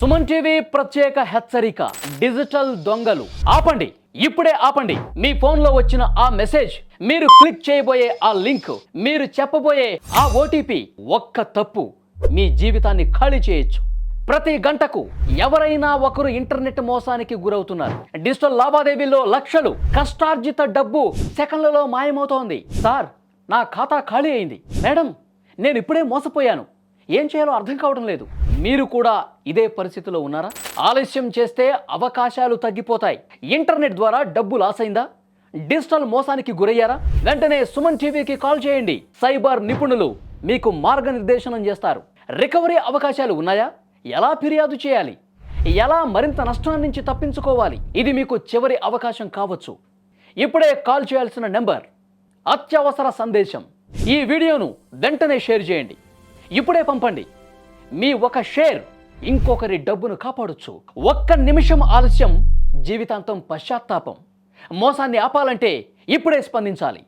Suman TV ప్రత్యేక హెచ్చరిక, digital దొంగలు ఆపండి, ఇప్పుడే ఆపండి. మీ ఫోన్లో వచ్చిన ఆ మెసేజ్, మీరు క్లిక్ చేయబోయే ఆ లింక్, మీరు చెప్పబోయే ఆ ఓటీపీ, ఒక్క తప్పు మీ జీవితాన్ని ఖాళీ చేయొచ్చు. ప్రతి గంటకు ఎవరైనా ఒకరు ఇంటర్నెట్ మోసానికి గురవుతున్నారు. డిజిటల్ లావాదేవీల్లో లక్షలు, కష్టార్జిత డబ్బు సెకన్లలో మాయమవుతోంది. సార్, నా ఖాతా ఖాళీ అయింది. మేడం, నేను ఇప్పుడే మోసపోయాను, ఏం చేయాలో అర్థం కావడం లేదు. మీరు కూడా ఇదే పరిస్థితిలో ఉన్నారా? ఆలస్యం చేస్తే అవకాశాలు తగ్గిపోతాయి. ఇంటర్నెట్ ద్వారా డబ్బు లాస్ అయిందా? డిజిటల్ మోసానికి గురయ్యారా? వెంటనే సుమన్ టీవీకి కాల్ చేయండి. సైబర్ నిపుణులు మీకు మార్గనిర్దేశనం చేస్తారు. రికవరీ అవకాశాలు ఉన్నాయా? ఎలా ఫిర్యాదు చేయాలి? ఎలా మరింత నష్టం నుంచి తప్పించుకోవాలి? ఇది మీకు చివరి అవకాశం కావచ్చు. ఇప్పుడే కాల్ చేయాల్సిన నెంబర్, అత్యవసర సందేశం. ఈ వీడియోను వెంటనే షేర్ చేయండి. ఇప్పుడే పంపండి. మీ ఒక షేర్ ఇంకొకరి డబ్బును కాపాడొచ్చు. ఒక్క నిమిషం ఆలస్యం, జీవితాంతం పశ్చాత్తాపం. మోసాన్ని ఆపాలంటే ఇప్పుడే స్పందించాలి.